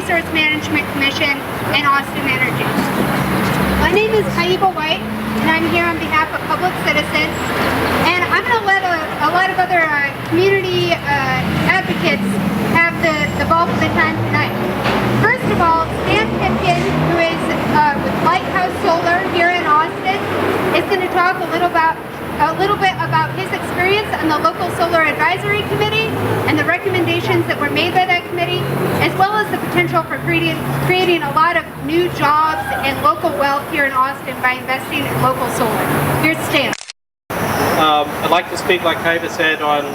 Resource Management Commission, and Austin Energy. My name is Haiba White, and I'm here on behalf of Public Citizen. And I'm going to let a lot of other community advocates have the bulk of the time tonight. First of all, Stan Pipkin, who is with Lighthouse Solar here in Austin, is going to talk a little bit about his experience on the local solar advisory committee and the recommendations that were made by that committee, as well as the potential for creating a lot of new jobs and local wealth here in Austin by investing in local solar. Here's Stan. I'd like to speak, like Haiba said, on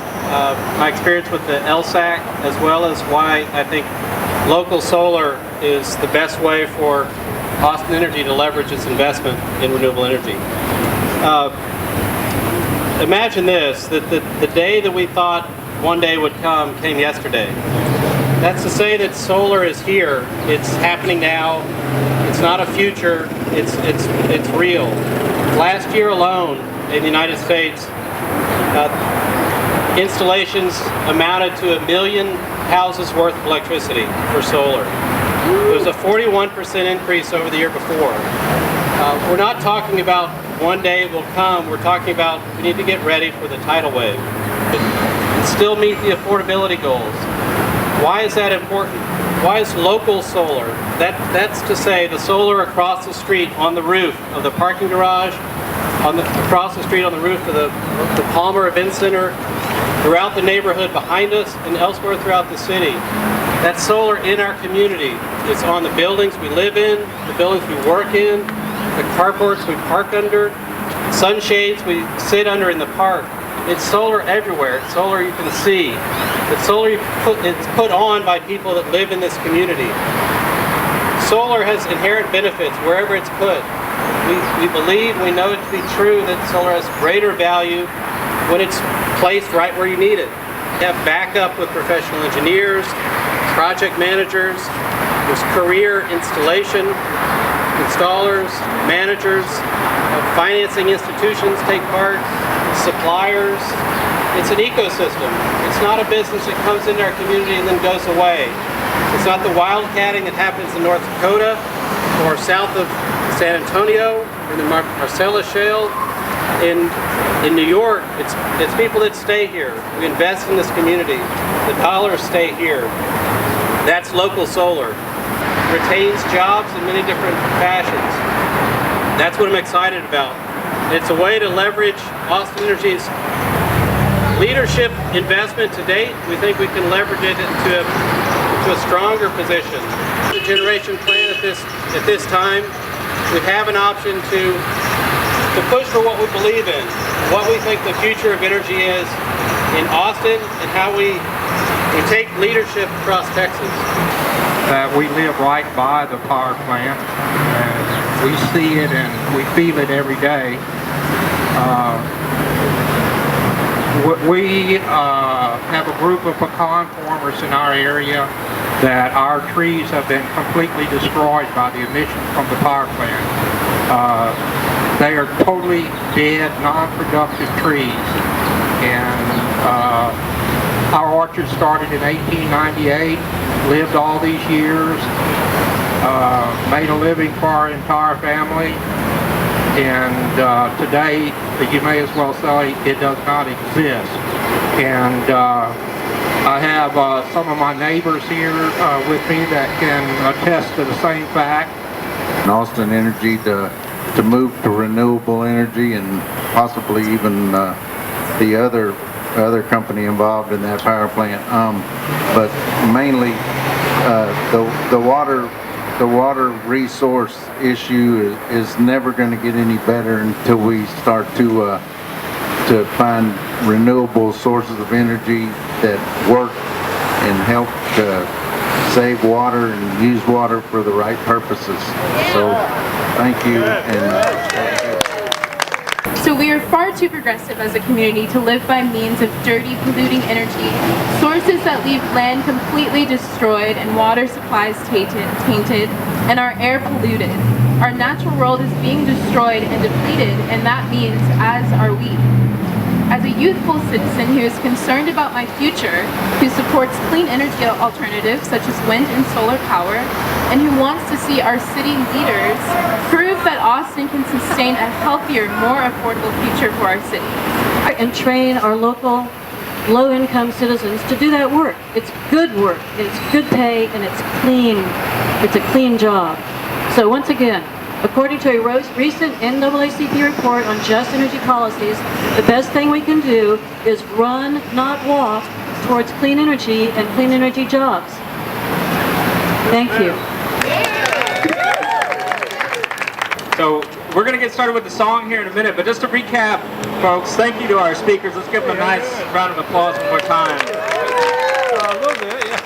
my experience with the LSAC, as well as why I think local solar is the best way for Austin Energy to leverage its investment in renewable energy. Imagine this, that the day that we thought one day would come came yesterday. That's to say that solar is here. It's happening now. It's not a future. It's real. Last year alone in the United States, installations amounted to 1 million houses worth of electricity for solar. It was a 41% increase over the year before. We're not talking about one day it will come. We're talking about we need to get ready for the tidal wave and still meet the affordability goals. Why is that important? Why is local solar? That's to say the solar across the street on the roof of the parking garage, across the street on the roof of the Palmer Event Center, throughout the neighborhood behind us and elsewhere throughout the city. That solar in our community. It's on the buildings we live in, the buildings we work in, the carports we park under, sunshades we sit under in the park. It's solar everywhere. It's solar you can see. It's solar it's put on by people that live in this community. Solar has inherent benefits wherever it's put. We believe, we know it to be true that solar has greater value when it's placed right where you need it. You have backup with professional engineers, project managers, there's career installers, managers, financing institutions take part, suppliers. It's an ecosystem. It's not a business that comes into our community and then goes away. It's not the wildcatting that happens in North Dakota or south of San Antonio in the Marcellus Shale. In New York, it's people that stay here. We invest in this community. The dollars stay here. That's local solar. Retains jobs in many different fashions. That's what I'm excited about. It's a way to leverage Austin Energy's leadership investment to date. We think we can leverage it into a stronger position. The generation plan at this time, we have an option to push for what we believe in, what we think the future of energy is in Austin, and how we take leadership across Texas. We live right by the power plant, and we see it and we feel it every day. We have a group of pecan farmers in our area that our trees have been completely destroyed by the emissions from the power plant. They are totally dead, non-productive trees. And our orchard started in 1898, lived all these years, made a living for our entire family, and today you may as well say it does not exist. And I have some of my neighbors here with me that can attest to the same fact. Austin Energy to move to renewable energy, and possibly even the other company involved in that power plant, but mainly the water resource issue is never going to get any better until we start to find renewable sources of energy that work and help to save water and use water for the right purposes. So thank you. So we are far too progressive as a community to live by means of dirty, polluting energy, sources that leave land completely destroyed and water supplies tainted, and our air polluted. Our natural world is being destroyed and depleted, and that means as are we. As a youthful citizen who is concerned about my future, who supports clean energy alternatives such as wind and solar power, and who wants to see our city leaders prove that Austin can sustain a healthier, more affordable future for our city. And train our local low-income citizens to do that work. It's good work, it's good pay, and it's clean. It's a clean job. So once again, according to a recent NAACP report on just energy policies, the best thing we can do is run, not walk, towards clean energy and clean energy jobs. Thank you. So we're going to get started with the song here in a minute, but just to recap, folks, thank you to our speakers. Let's give them a nice round of applause one more time. A little bit, yeah.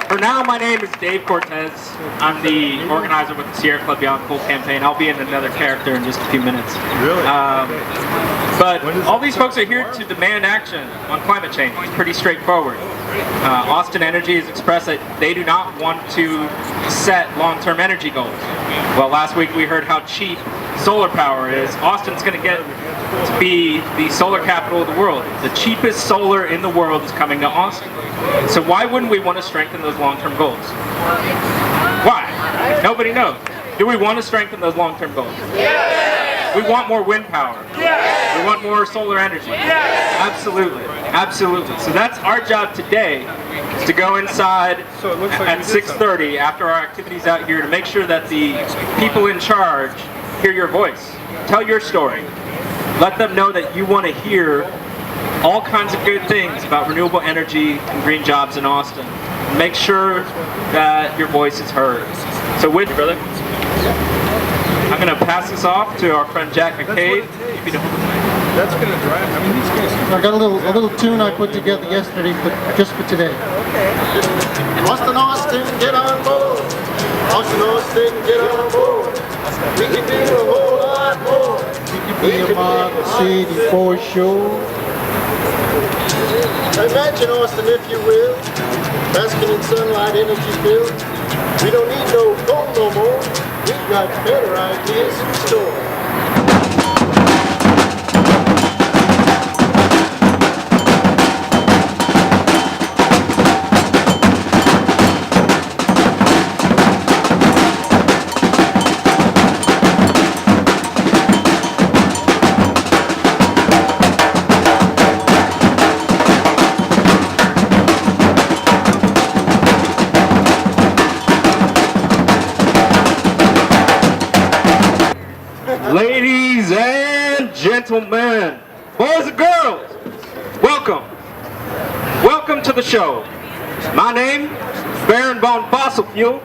For now, my name is Dave Cortez. I'm the organizer with the Sierra Club Young Cool campaign. I'll be in another character in just a few minutes. Really? But all these folks are here to demand action on climate change. It's pretty straightforward. Austin Energy has expressed that they do not want to set long-term energy goals. Well, last week we heard how cheap solar power is. Austin's going to get to be the solar capital of the world. The cheapest solar in the world is coming to Austin. So why wouldn't we want to strengthen those long-term goals? Why? Nobody knows. Do we want to strengthen those long-term goals? Yes! We want more wind power. Yes! We want more solar energy. Yes! Absolutely. Absolutely. So that's our job today, is to go inside at 6:30 after our activities out here to make sure that the people in charge hear your voice. Tell your story. Let them know that you want to hear all kinds of good things about renewable energy and green jobs in Austin. Make sure that your voice is heard. So with you, brother, I'm going to pass this off to our friend Jack McCabe. That's going to drive. I mean, these guys. I got a little tune I put together yesterday, just for today. Austin, Austin, get on board. Austin, Austin, get on board. We can do a whole lot more. We can be a model city for sure. Imagine Austin, if you will, basking in sunlight, energy filled. We don't need no coal no more. We've got better ideas in store. Ladies and gentlemen, boys and girls, welcome. Welcome to the show. My name is Baron von Fossil Fuel,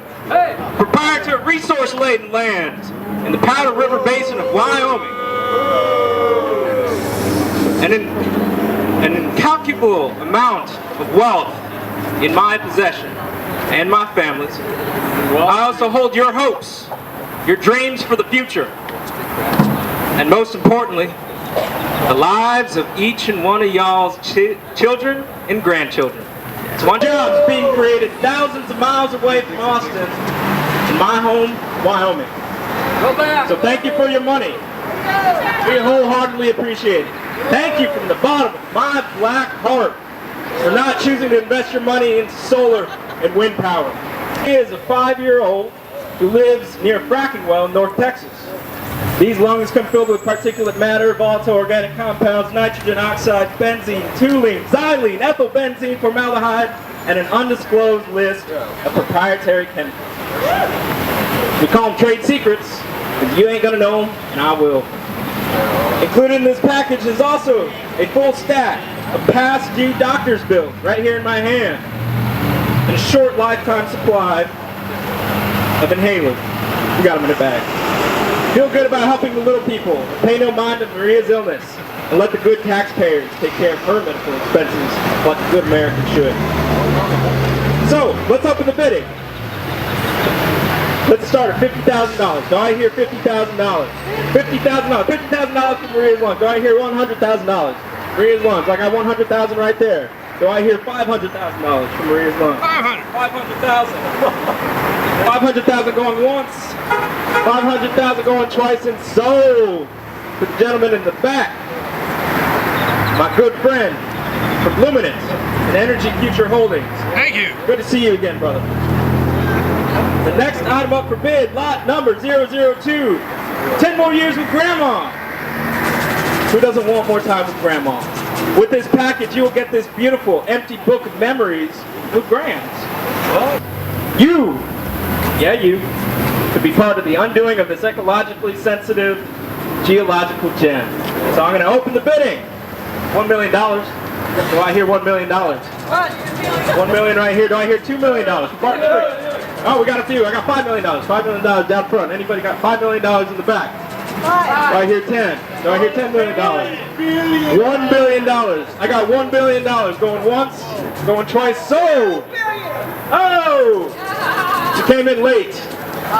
proprietor of resource-laden land in the Powder River Basin of Wyoming. An incalculable amount of wealth in my possession and my family's. I also hold your hopes, your dreams for the future. And most importantly, the lives of each and one of y'all's children and grandchildren. So my job is being created thousands of miles away from Austin, in my home, Wyoming. So thank you for your money. We wholeheartedly appreciate it. Thank you from the bottom of my black heart for not choosing to invest your money into solar and wind power. He is a 5-year-old who lives near a fracking well in North Texas. These lungs come filled with particulate matter, volatile organic compounds, nitrogen oxide, benzene, toluene, xylene, ethylbenzene, formaldehyde, and an undisclosed list of proprietary chemicals. We call them trade secrets, because you ain't gonna know them, and I will. Included in this package is also a full stack of past due doctor's bills, right here in my hand, and a short lifetime supply of inhalers. We got them in a bag. Feel good about helping the little people. Pay no mind of Maria's illness. And let the good taxpayers take care of her medical expenses like a good American should. So, let's open the bidding. Let's start at $50,000. Do I hear $50,000? $50,000. $50,000 for Maria's lungs. Do I hear $100,000? Maria's lungs. I got $100,000 right there. Do I hear $500,000 for Maria's lungs? 500,000. 500,000 going once. 500,000 going twice, and so the gentleman in the back. my good friend from Luminance and Energy Future Holdings. Thank you. Good to see you again, brother. The next item up for bid, lot number 002. 10 more years with Grandma. Who doesn't want more time with Grandma? With this package, you will get this beautiful empty book of memories with Grams. You, yeah you, to be part of the undoing of this ecologically sensitive geological gem. So I'm going to open the bidding. $1 million. Do I hear $1 million? What? $1 million right here. Do I hear $2 million? Oh, we got a few. I got $5 million. $5 million down front. Anybody got $5 million in the back? Do I hear 10? Do I hear $10 million? $1 billion. I got $1 billion going once, going twice. So, oh, she came in late.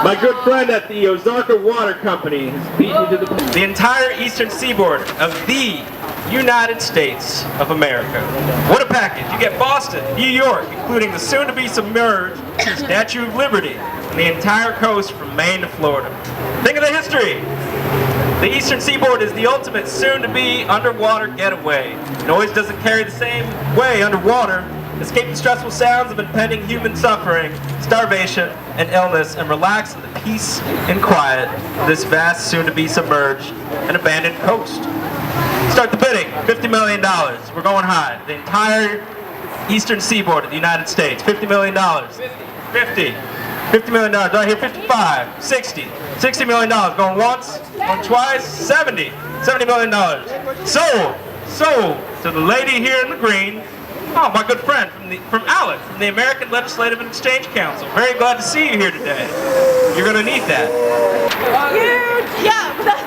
My good friend at the Ozarka Water Company has beat me to the entire eastern seaboard of the United States of America. What a package. You get Boston, New York, including the soon-to-be submerged Statue of Liberty, and the entire coast from Maine to Florida. Think of the history. The eastern seaboard is the ultimate soon-to-be underwater getaway. Noise doesn't carry the same way underwater. Escape the stressful sounds of impending human suffering, starvation, and illness, and relax in the peace and quiet of this vast, soon-to-be submerged and abandoned coast. Start the bidding. $50 million. We're going high. The entire eastern seaboard of the United States. $50 million. 50. $50 million. Do I hear 55? 60. $60 million. Going once, going twice, 70. $70 million. Sold to the lady here in the green. Oh, my good friend from Alec, from the American Legislative and Exchange Council. Very glad to see you here today. You're going to need that. Huge! Yeah!